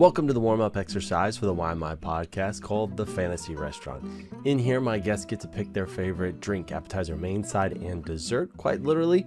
Welcome to the warm-up exercise for the Why My podcast called The Fantasy Restaurant. In here, my guests get to pick their favorite drink, appetizer, main side, and dessert. Quite literally,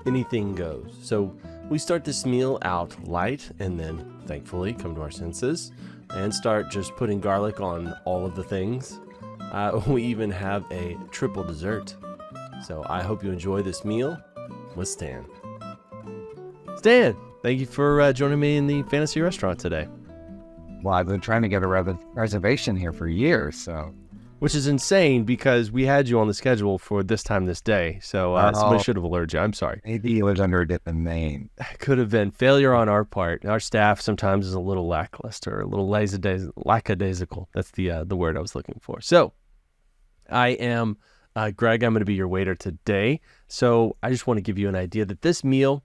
anything goes. So we start this meal out light and then, thankfully, come to our senses and start just putting garlic on all of the things. We even have a triple dessert. So I hope you enjoy this meal with Stan. Stan, thank you for joining me in the Fantasy Restaurant today. Well, I've been trying to get a reservation here for years, so. Which is insane because we had you on the schedule for this time this day. So somebody should have alerted you. I'm sorry. Maybe it was under a different name. Could have been failure on our part. Our staff sometimes is a little lackluster, a little lackadaisical. That's the word I was looking for. So I am Greg. I'm going to be your waiter today. So I just want to give you an idea that this meal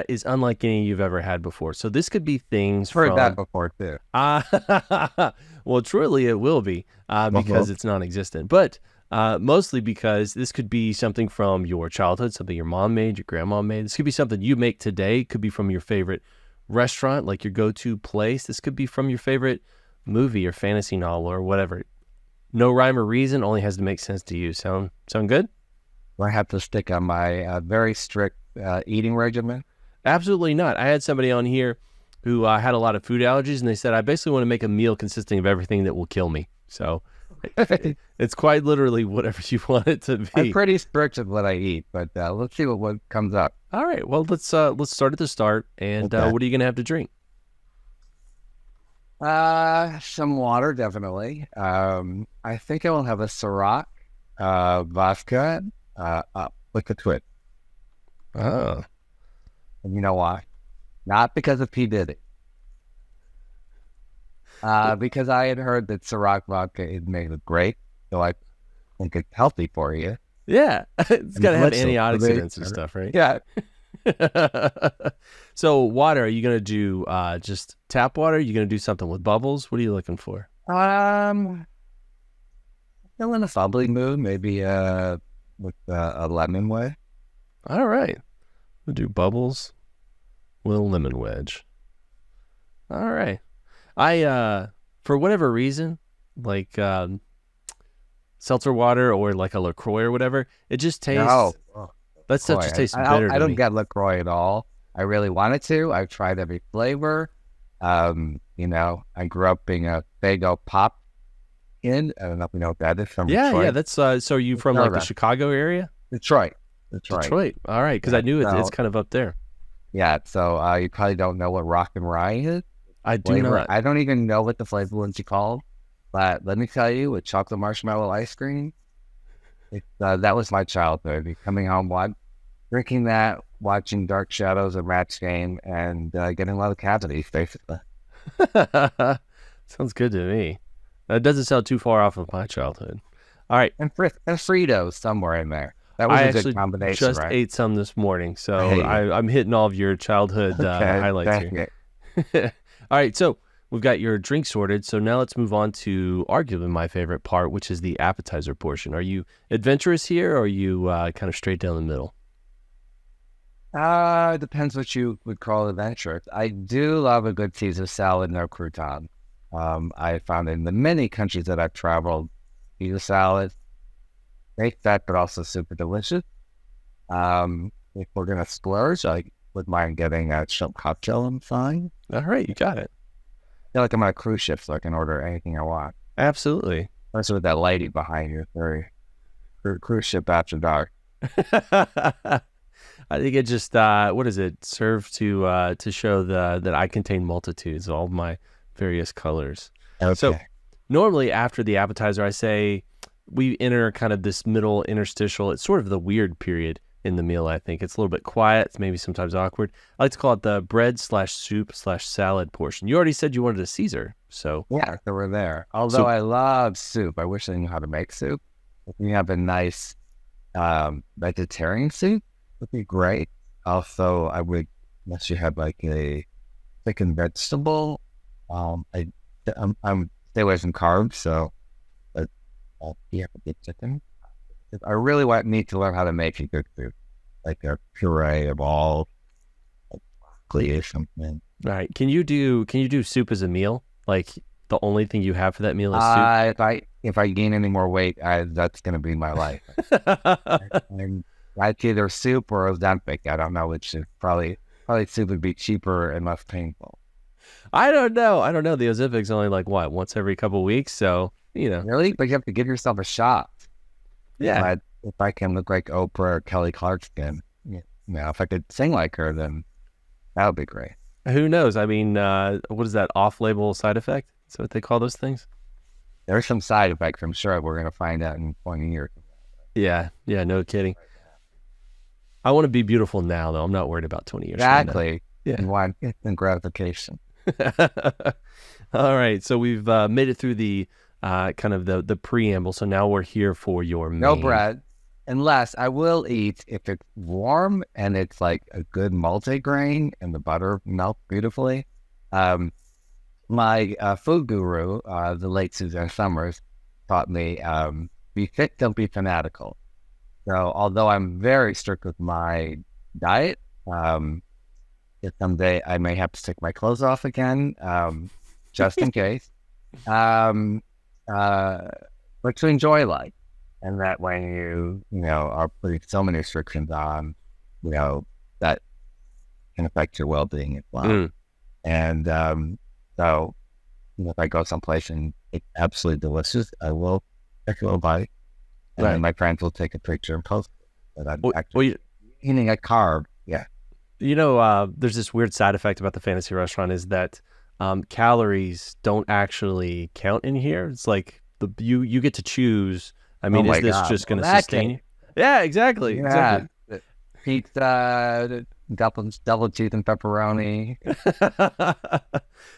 is unlike any you've ever had before. So this could be things Heard that before too. Well, truly it will be because it's non-existent. But mostly because this could be something from your childhood, something your mom made, your grandma made. This could be something you make today. It could be from your favorite restaurant, like your go-to place. This could be from your favorite movie or fantasy novel or whatever. No rhyme or reason, only has to make sense to you. Sound good? I have to stick on my very strict eating regimen? Absolutely not. I had somebody on here who had a lot of food allergies, and they said, I basically want to make a meal consisting of everything that will kill me. So it's quite literally whatever you want it to be. I'm pretty strict with what I eat, but let's see what comes up. All right. Well, let's start at the start. And Okay. What are you going to have to drink? Some water, definitely. I think I will have a Ciroc, vodka, with a twist. Oh. And you know why? Not because of P. Diddy. Because I had heard that Ciroc vodka is made with grape, so I think it's healthy for you. Yeah. It's got to have Delicious. antioxidants and stuff, right? Yeah. So water, are you going to do just tap water? Are you going to do something with bubbles? What are you looking for? Still in a bubbly mood, maybe with a lemon wedge. All right. We'll do bubbles with a lemon wedge. All right. I, for whatever reason, like seltzer water or like a LaCroix or whatever, it just tastes... No. That stuff just tastes bitter to I don't me. get LaCroix at all. I really wanted to. I've tried every flavor. I grew up being a Faygo Pop kid. I don't know if you know what that is from Detroit. Yeah. That's so are you from like the Chicago area? Detroit. All right, because I knew it's kind of up there. Yeah, so you probably don't know what Rock and Rye is. I do not. I don't even know what the flavor was called, but let me tell you, with chocolate marshmallow ice cream, that was my childhood. Coming home, drinking that, watching Dark Shadows and Rat's Game, and getting a lot of cavities, basically. Sounds good to me. That doesn't sound too far off of my childhood. All right. And Fritos somewhere in there. That was a good combination, just right? ate some this morning, so I'm hitting all of your childhood highlights here. All right, so we've got your drink sorted, so now let's move on to arguably my favorite part, which is the appetizer portion. Are you adventurous here, or are you kind of straight down the middle? It depends what you would call adventurous. I do love a good Caesar salad, no crouton. I found in the many countries that I've traveled, Caesar salad, great fat, but also super delicious. If we're going to splurge, I would mind getting a shrimp cocktail on the side. All right, you got it. I feel like I'm on a cruise ship, so I can order anything I want. Absolutely. Especially with that lady behind you. Very cruise ship after dark. I think it just, what is it, served to show that I contain multitudes, all of my various colors. Okay. So normally after the appetizer, I say we enter kind of this middle interstitial. It's sort of the weird period in the meal, I think. It's a little bit quiet. It's maybe sometimes awkward. I like to call it the bread/soup/salad portion. You already said you wanted a Caesar, so. Yeah, so we're there. Although I love soup. I wish I knew how to make soup. If you have a nice vegetarian soup, it would be great. Also, I would, unless you have like a thickened vegetable, I'm stay away from carbs, so you have to get chicken. I really need to learn how to make a good soup, like a puree of all, like broccoli or something. All right. Can you do soup as a meal? Like the only thing you have for that meal is soup? If I gain any more weight, that's gonna be my life. And it's either soup or Ozempic. I don't know which is probably soup would be cheaper and less painful. I don't know. I don't know. The Ozempic's only like what, once every couple weeks, so Really? But you have to give yourself a shot. yeah. But if I can look like Oprah or Kelly Clarkson, if I could sing like her, then that would be great. Who knows? I mean, what is that off-label side effect? Is that what they call those things? There's some side effects, I'm sure we're going to find out in 20 years. Yeah. Yeah. No kidding. I want to be beautiful now, though. I'm not worried about 20 years. Exactly. Yeah. And want instant gratification. All right. So we've made it through the kind of the preamble. So now we're here for your No main. bread, unless I will eat if it's warm and it's like a good multigrain and the butter melts beautifully. My food guru, the late Suzanne Summers, taught me be fit, don't be fanatical. So although I'm very strict with my diet, if someday I may have to take my clothes off again, just in case. But to enjoy life. And that when you are putting so many restrictions on, that can affect your well-being as well. Mm. And so, if I go someplace and it's absolutely delicious, I will take a little bite. And Right. then my friends will take a picture and post it. But I'm Well, actually eating a carb. Yeah. there's this weird side effect about the fantasy restaurant is that calories don't actually count in here. It's like you get to choose. I mean, Oh is my this God. just going to Well, that sustain you? can- Yeah, exactly. Exactly. Pizza, double cheese and pepperoni.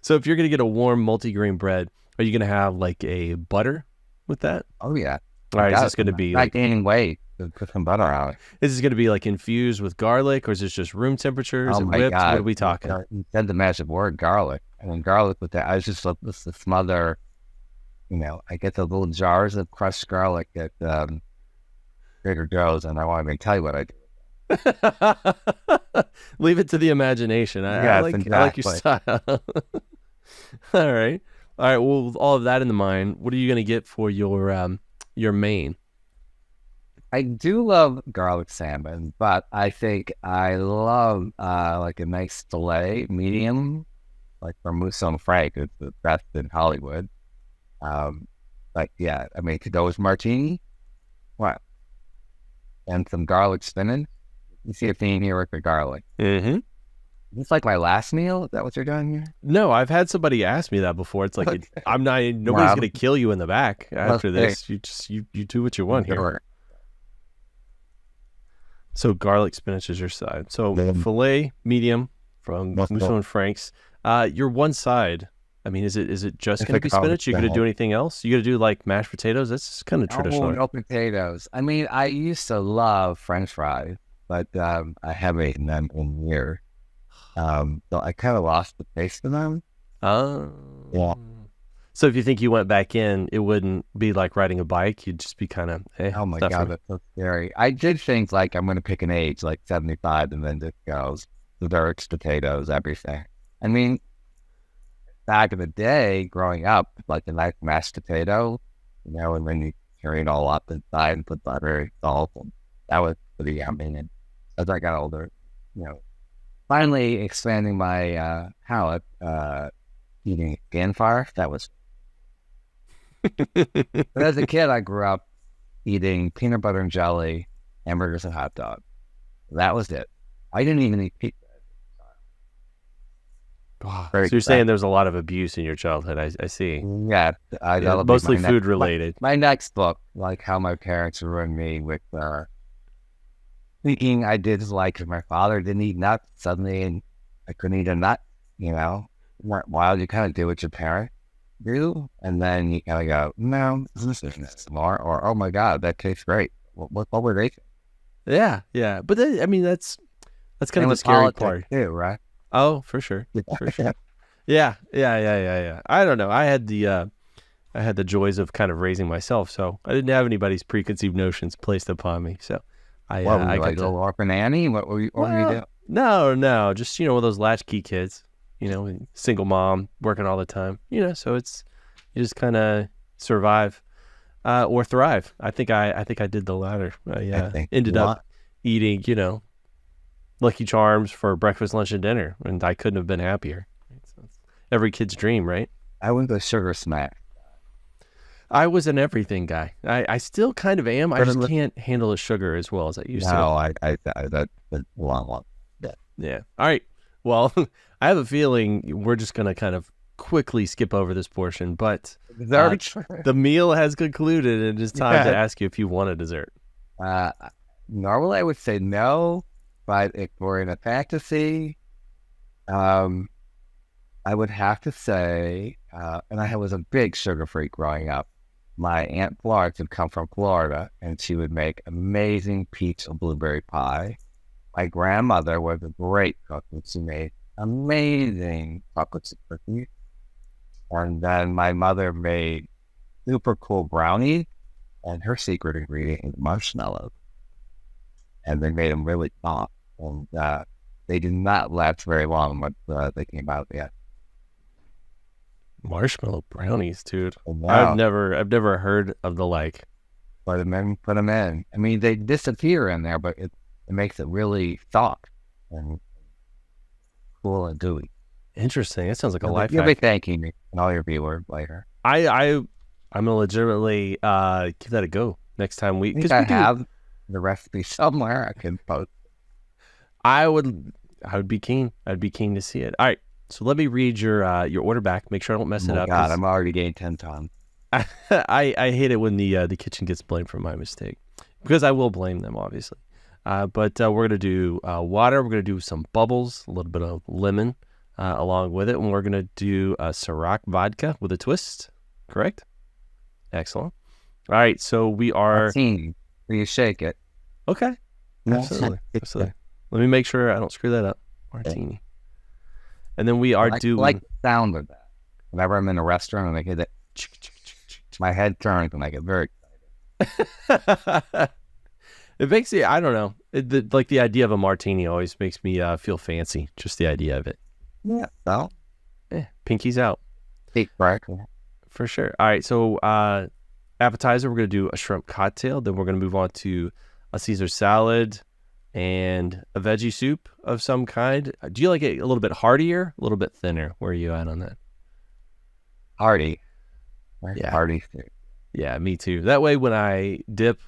So if you're going to get a warm multigrain bread, are you going to have like a butter with that? Oh yeah. All right, is Got this it. going to be Not like, gaining weight. Put some butter on it. is this going to be like infused with garlic, or is this just room temperature? Is Oh it my whipped? God. What are we talking? You said the magic word, garlic. And then garlic with that, I was just looking to smother, I get the little jars of crushed garlic at Trader Joe's, and I won't even tell you what I do. Leave it to the imagination. I Yes, like your style. All right. Well, with all of that in mind, what are you going to get for your main? I do love garlic salmon, but I think I love like a nice filet, medium, like from Musso and Frank. It's the best in Hollywood. But yeah, I mean, to go with martini, what? And some garlic spinach. You see a theme here with the garlic. Mm-hmm. It's like my last meal. Is that what you're doing here? No, I've had somebody ask me that before. It's like Okay. nobody's Wow. going to kill you in the back after Okay. this. You just you do what you want here. Sure. So garlic spinach is your side. So Mm. filet medium from Must Musso go. and Frank's. Your one side. I mean, is it just It's going to like be garlic spinach? You going to spinach. do anything else? You going to do like mashed potatoes? That's kind of traditional. Oh, no potatoes. I mean, I used to love French fries, but I haven't eaten them in years. So I kind of lost the taste of them. Oh. Yeah. So if you think you went back in, it wouldn't be like riding a bike. You'd just be kind of, hey, Oh my it's not for God, me. that's so scary. I did think like I'm going to pick an age like 75 and then just goes desserts, potatoes, everything. I mean, back in the day, growing up, like a nice mashed potato, and then you carry it all up inside and put butter, salt, and that was pretty yummy. And as I got older, finally expanding my palate, eating Ganfire, that was. But as a kid, I grew up eating peanut butter and jelly, hamburgers and hot dogs. That was it. I didn't even eat pizza. So Very you're saying there's a lot of abuse in your childhood. I see. Yeah, that'll be Mostly my next- food related. My next book, like how my parents ruined me with thinking I did like my father didn't eat nuts suddenly, and I couldn't eat a nut. While you kind of do what your parents do, and then you kind of go, no, this is more, or oh my God, that tastes great. What were they? Yeah. But I mean, that's kind And of the with scary politics part. too, right? Oh, for sure. For sure. Yeah. I don't know. I had the joys of kind of raising myself, so I didn't have anybody's preconceived notions placed upon me. So I What were I you got like a to. little orphan Annie? What were you doing? No, just one of those latchkey kids. single mom working all the time, so you just kind of survive or thrive. I think I did the latter. I ended up eating, Lucky Charms for breakfast, lunch, and dinner, and I couldn't have been happier. So it's every kid's dream, right? I went to sugar smack. I was an everything guy. I still kind of am. I just can't handle the sugar as well as I used to. No, that's a long. Yeah. All right. Well, I have a feeling we're just going to kind of quickly skip over this portion, but the meal has concluded, and it's time to ask you if you want a dessert. Normally I would say no, but if we're in a fantasy, I would have to say, and I was a big sugar freak growing up. My Aunt Florence would come from Florida, and she would make amazing peach and blueberry pie. My grandmother was a great cook, and she made amazing chocolate chip cookies. And then my mother made super cool brownies, and her secret ingredient is marshmallows. And they made them really soft, and they did not last very long once they came out yet. Marshmallow brownies, dude. Wow. I've never heard of the like. Put them in. I mean, they disappear in there, but it makes it really soft and cool and gooey. Interesting. That sounds like a life hack. You'll be thanking me and all your viewers later. I'm gonna legitimately give that a go next time because I have the recipe somewhere I can post. I would be keen. I'd be keen to see it. All right. So let me read your order back. Make sure I don't mess it up. God, I'm already getting 10 times. I hate it when the kitchen gets blamed for my mistake, because I will blame them, obviously. But we're gonna do water. We're gonna do some bubbles, a little bit of lemon along with it, and we're gonna do Ciroc vodka with a twist. Correct? Excellent. All right. So we are. Martini. Will you shake it? Okay. Absolutely. Absolutely. Let me make sure I don't screw that up. Martini. And then we are doing... I like the sound of that. Whenever I'm in a restaurant and I hear that, my head turns and I get very excited. It makes me, I don't know. The idea of a martini always makes me feel fancy. Just the idea of it. Yeah. So? Yeah. Pinky's out. Deep break. For sure. All right. So appetizer, we're going to do a shrimp cocktail. Then we're going to move on to a Caesar salad and a veggie soup of some kind. Do you like it a little bit heartier, a little bit thinner? Where are you at on that? Hearty. Yeah. Hearty. Yeah, me too. That way when I dip,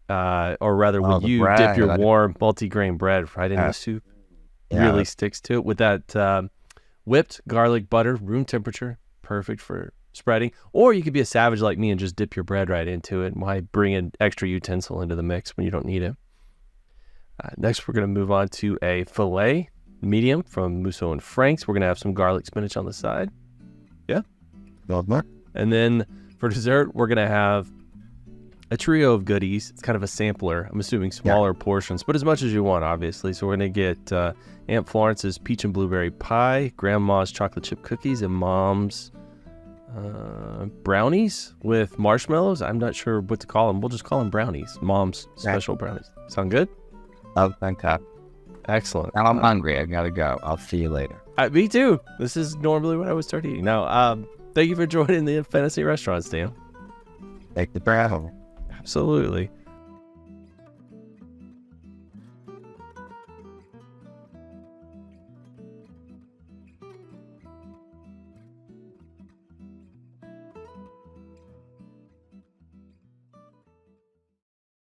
or rather when you dip your warm multi-grain bread right in the soup, really sticks to it with that whipped garlic butter, room temperature, perfect for spreading. Or you could be a savage like me and just dip your bread right into it. Why bring an extra utensil into the mix when you don't need it? Next, we're going to move on to a filet medium from Musso and Frank's. We're going to have some garlic spinach on the side. Yeah. And then for dessert, we're going to have a trio of goodies. It's kind of a sampler. I'm assuming smaller portions, but as much as you want, obviously. So we're going to get Aunt Florence's peach and blueberry pie, Grandma's chocolate chip cookies, and Mom's brownies with marshmallows. I'm not sure what to call them. We'll just call them brownies. Mom's special brownies. Sound good? Oh, fantastic. Excellent. Now I'm hungry. I gotta go. I'll see you later. Me too. This is normally when I would start eating. Now, thank you for joining the Fantasy Restaurants, Dan. Thank you for having me. Absolutely.